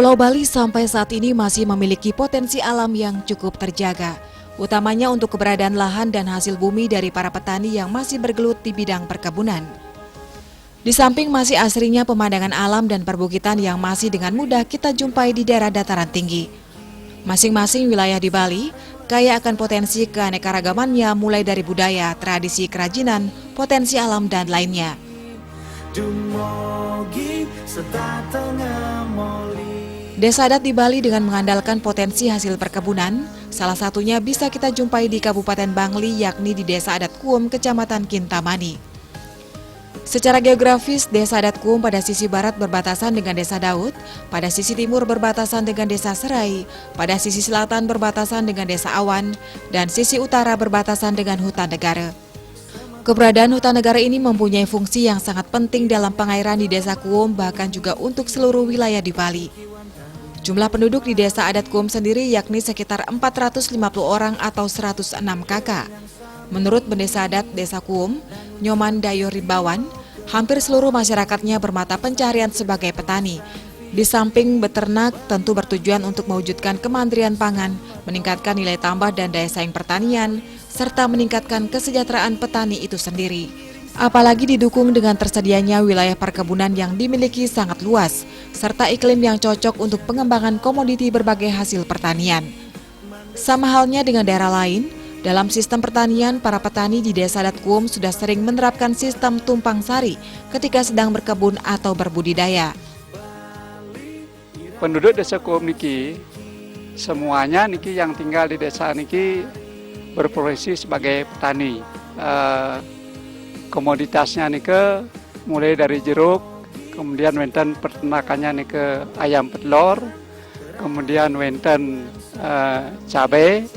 Pulau Bali sampai saat ini masih memiliki potensi alam yang cukup terjaga, utamanya untuk keberadaan lahan dan hasil bumi dari para petani yang masih bergelut di bidang perkebunan. Di samping masih asrinya pemandangan alam dan perbukitan yang masih dengan mudah kita jumpai di daerah dataran tinggi. Masing-masing wilayah di Bali kaya akan potensi keanekaragamannya mulai dari budaya, tradisi kerajinan, potensi alam, dan lainnya. Desa adat di Bali dengan mengandalkan potensi hasil perkebunan, salah satunya bisa kita jumpai di Kabupaten Bangli, yakni di Desa Adat Kuum, Kecamatan Kintamani. Secara geografis, Desa Adat Kuum pada sisi barat berbatasan dengan Desa Daud, pada sisi timur berbatasan dengan Desa Serai, pada sisi selatan berbatasan dengan Desa Awan, dan sisi utara berbatasan dengan Hutan Negara. Keberadaan hutan negara ini mempunyai fungsi yang sangat penting dalam pengairan di Desa Kuum, bahkan juga untuk seluruh wilayah di Bali. Jumlah penduduk di Desa Adat Kuum sendiri yakni sekitar 450 orang atau 106 kakak. Menurut Pendesa Adat Desa Kuum, Nyoman Dayo Rimbawan, hampir seluruh masyarakatnya bermata pencarian sebagai petani. Di samping beternak, tentu bertujuan untuk mewujudkan kemandirian pangan, meningkatkan nilai tambah dan daya saing pertanian, serta meningkatkan kesejahteraan petani itu sendiri. Apalagi didukung dengan tersedianya wilayah perkebunan yang dimiliki sangat luas, serta iklim yang cocok untuk pengembangan komoditi berbagai hasil pertanian. Sama halnya dengan daerah lain, dalam sistem pertanian, para petani di Desa Adat Kuum sudah sering menerapkan sistem tumpang sari ketika sedang berkebun atau berbudidaya. Penduduk Desa Kuum niki, semuanya niki yang tinggal di desa niki berprofesi sebagai petani. Komoditasnya nike mulai dari jeruk, kemudian wenten peternakannya nike ayam petelur, kemudian wenten cabai,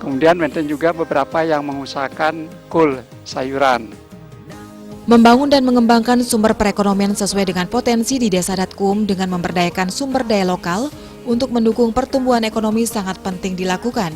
kemudian wenten juga beberapa yang mengusahakan kul sayuran. Membangun dan mengembangkan sumber perekonomian sesuai dengan potensi di Desa Adat Kuum dengan memberdayakan sumber daya lokal untuk mendukung pertumbuhan ekonomi sangat penting dilakukan.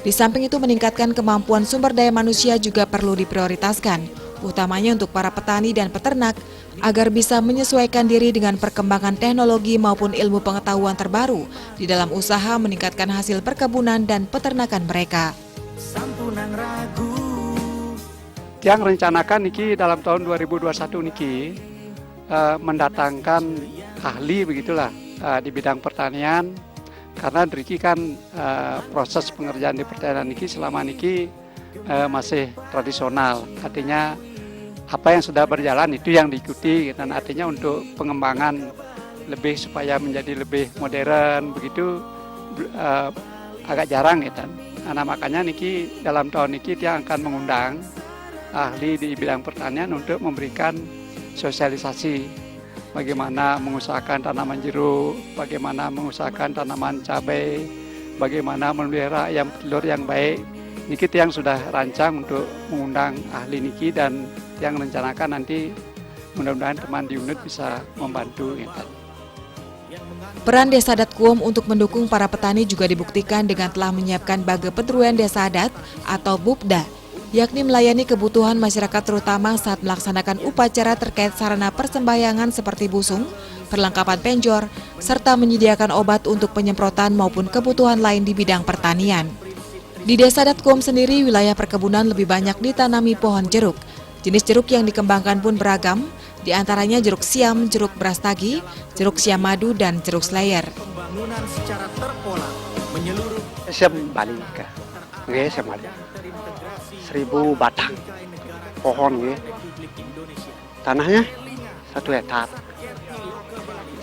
Di samping itu, meningkatkan kemampuan sumber daya manusia juga perlu diprioritaskan, utamanya untuk para petani dan peternak, agar bisa menyesuaikan diri dengan perkembangan teknologi maupun ilmu pengetahuan terbaru di dalam usaha meningkatkan hasil perkebunan dan peternakan mereka. Yang rencanakan niki dalam tahun 2021 niki mendatangkan ahli begitulah di bidang pertanian, karena niki kan proses pengerjaan di pertanian niki selama niki masih tradisional, artinya apa yang sudah berjalan itu yang diikuti, dan artinya untuk pengembangan lebih supaya menjadi lebih modern begitu agak jarang gitu. Nah, makanya niki dalam tahun niki dia akan mengundang ahli di bidang pertanian untuk memberikan sosialisasi bagaimana mengusahakan tanaman jeruk, bagaimana mengusahakan tanaman cabai, bagaimana memelihara ayam telur yang baik. Niki yang sudah rancang untuk mengundang ahli niki, dan yang rencanakan nanti mudah-mudahan teman di unit bisa membantu. Peran Desa Adat Kuum untuk mendukung para petani juga dibuktikan dengan telah menyiapkan Bage Pedruan Desa Adat atau BUPDA, yakni melayani kebutuhan masyarakat terutama saat melaksanakan upacara terkait sarana persembahyangan seperti busung, perlengkapan penjor, serta menyediakan obat untuk penyemprotan maupun kebutuhan lain di bidang pertanian. Di Desa Adat Kuum sendiri, wilayah perkebunan lebih banyak ditanami pohon jeruk. Jenis jeruk yang dikembangkan pun beragam, di antaranya jeruk siam, jeruk brastagi, jeruk siam madu, dan jeruk slayer. Pembangunan secara terpola menyeluruh. Siam Bali ke, siam Bali. 1000 batang pohon, tanahnya 1 hektar.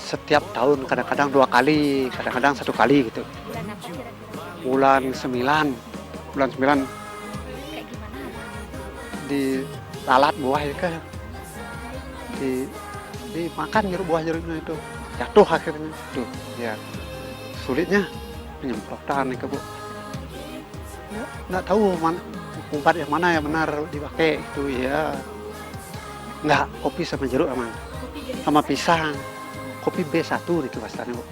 Setiap tahun kadang-kadang 2 kali, kadang-kadang 1 kali gitu. Bulan 9 di lalat buah itu, dimakan buah jeruknya itu, jatuh akhirnya tuh ya, sulitnya penyemprotan itu Bu. Ya, nggak tahu mana umpat yang mana yang benar dipakai itu ya. Nggak, kopi sama jeruk aman, sama pisang, kopi B1 itu pastinya Bu.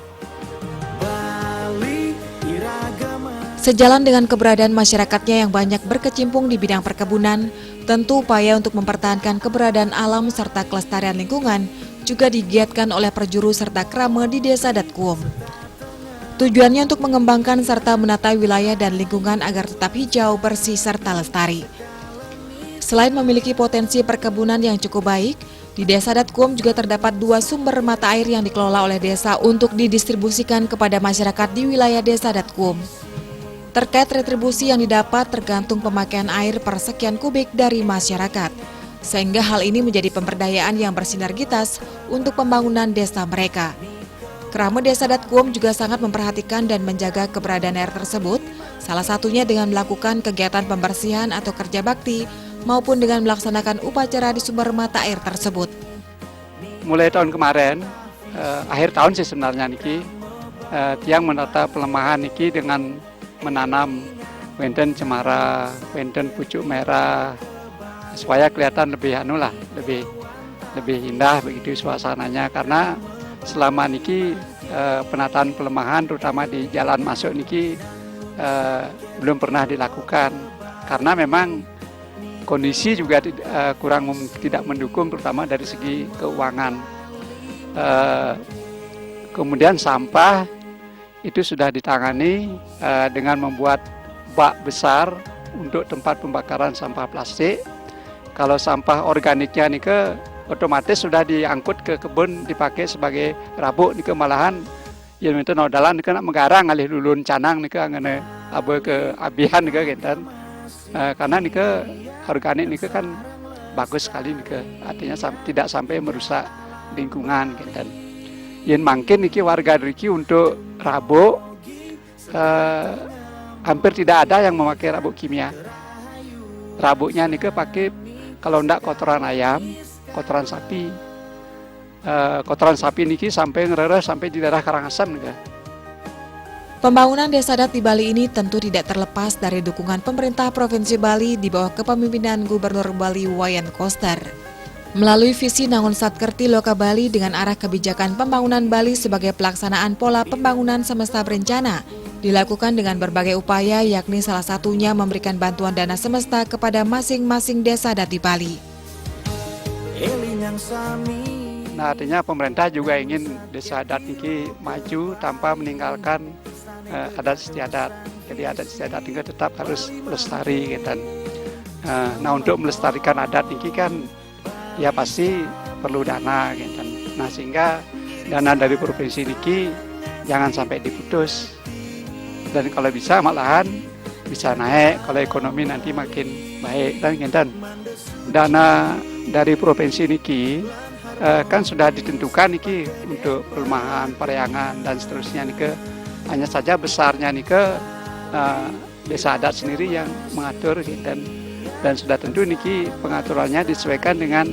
Sejalan dengan keberadaan masyarakatnya yang banyak berkecimpung di bidang perkebunan, tentu upaya untuk mempertahankan keberadaan alam serta kelestarian lingkungan juga digiatkan oleh perjuru serta krama di Desa Adat Kuom. Tujuannya untuk mengembangkan serta menata wilayah dan lingkungan agar tetap hijau, bersih, serta lestari. Selain memiliki potensi perkebunan yang cukup baik, di Desa Adat Kuom juga terdapat 2 sumber mata air yang dikelola oleh desa untuk didistribusikan kepada masyarakat di wilayah Desa Adat Kuom. Terkait retribusi yang didapat tergantung pemakaian air per sekian kubik dari masyarakat, sehingga hal ini menjadi pemberdayaan yang bersinergitas untuk pembangunan desa mereka. Krama Desa Adat Kuom juga sangat memperhatikan dan menjaga keberadaan air tersebut, salah satunya dengan melakukan kegiatan pembersihan atau kerja bakti, maupun dengan melaksanakan upacara di sumber mata air tersebut. Mulai tahun kemarin, akhir tahun sih sebenarnya niki, tiang menata pelemahan niki dengan menanam wenten cemara, wenten pucuk merah, supaya kelihatan lebih lebih indah begitu suasananya. Karena selama niki penataan pelemahan terutama di jalan masuk niki belum pernah dilakukan karena memang kondisi juga tidak mendukung, terutama dari segi keuangan. Kemudian sampah itu sudah ditangani dengan membuat bak besar untuk tempat pembakaran sampah plastik. Kalau sampah organiknya nih otomatis sudah diangkut ke kebun dipakai sebagai rabuk nih malahan ya itu nodalan nih menggarang alih lulun canang nih ngene abe ke abihan nih gitu. Karena nih organik nih kan bagus sekali nih artinya tidak sampai merusak lingkungan gitu. Yen mungkin nih warga Riki untuk rabuk hampir tidak ada yang memakai rabuk kimia. Rabuknya nih pakai kalau ndak kotoran ayam, kotoran sapi. Kotoran sapi niki sampai ngerereh sampai di daerah Karangasem nih. Pembangunan desa adat di Bali ini tentu tidak terlepas dari dukungan pemerintah Provinsi Bali di bawah kepemimpinan Gubernur Bali Wayan Koster. Melalui visi Nangun Satkerti Loka Bali dengan arah kebijakan pembangunan Bali sebagai pelaksanaan pola pembangunan semesta berencana, dilakukan dengan berbagai upaya yakni salah satunya memberikan bantuan dana semesta kepada masing-masing desa adat di Bali. Nah, artinya pemerintah juga ingin desa adat ini maju tanpa meninggalkan adat istiadat. Jadi adat istiadat ini tetap harus lestari gitu. Nah, untuk melestarikan adat ini kan ya pasti perlu dana gitu. Nah, sehingga dana dari provinsi ini jangan sampai diputus. Dan kalau bisa malahan bisa naik kalau ekonomi nanti makin baik dan gitu. Dana dari provinsi niki kan sudah ditentukan niki untuk perumahan, peryangan dan seterusnya niki. Hanya saja besarnya niki desa adat sendiri yang mengatur gitu. Dan sudah tentu niki pengaturannya disesuaikan dengan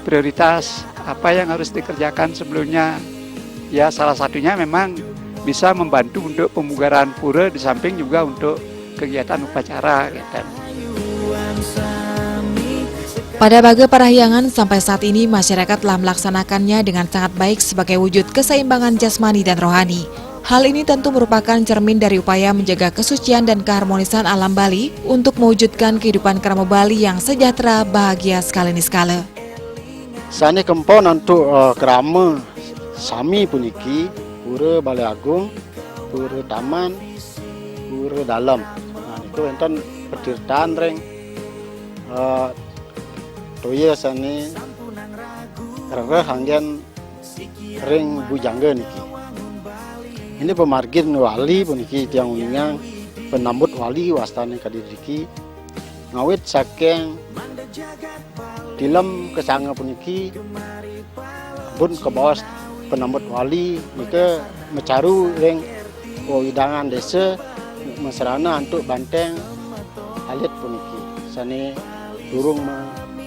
prioritas apa yang harus dikerjakan sebelumnya. Ya salah satunya memang bisa membantu untuk pemugaran pura di samping juga untuk kegiatan upacara gitu. Pada Baga Parahyangan sampai saat ini masyarakat telah melaksanakannya dengan sangat baik sebagai wujud keseimbangan jasmani dan rohani. Hal ini tentu merupakan cermin dari upaya menjaga kesucian dan keharmonisan alam Bali untuk mewujudkan kehidupan kerama Bali yang sejahtera, bahagia sekali-sekala. Sani kempon untuk kerama sami puniki pura Balai Agung, pura Taman, pura Dalam. Nah, itu enten pertirtaan reng toya sani karena hanggan ring bujangga niki. Ini pemargin wali puniki tiang uningang penambut wali wastane kadiriki ngawit saking dilem kesanga puniki bun ke bawah penambut wali nika mecaru ring widangan desa mesrana untuk banteng alit puniki sane durung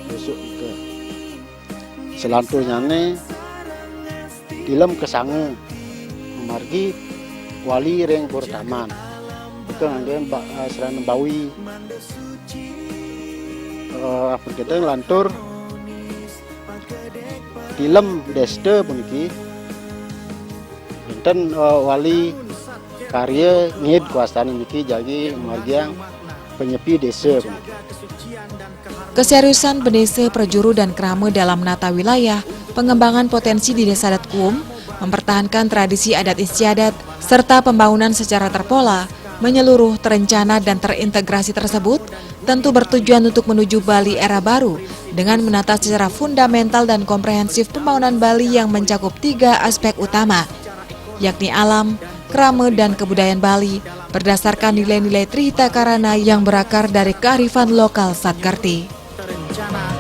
busuk ke selantunya ne dilem kesanga margi wali ring Purtaman itu nganggen serana bawi apa kita lantur dilem deste puniki enten wali karya ngid kuasaan niki jadi margiang penyepi desa. Keseriusan Benese, Perjuru, dan Krame dalam menata wilayah, pengembangan potensi di Desa Adat Kuum, mempertahankan tradisi adat istiadat, serta pembangunan secara terpola, menyeluruh, terencana, dan terintegrasi tersebut tentu bertujuan untuk menuju Bali era baru dengan menata secara fundamental dan komprehensif pembangunan Bali yang mencakup 3 aspek utama, yakni alam, krama, dan kebudayaan Bali berdasarkan nilai-nilai Trihita Karana yang berakar dari kearifan lokal Satkarti. Terencana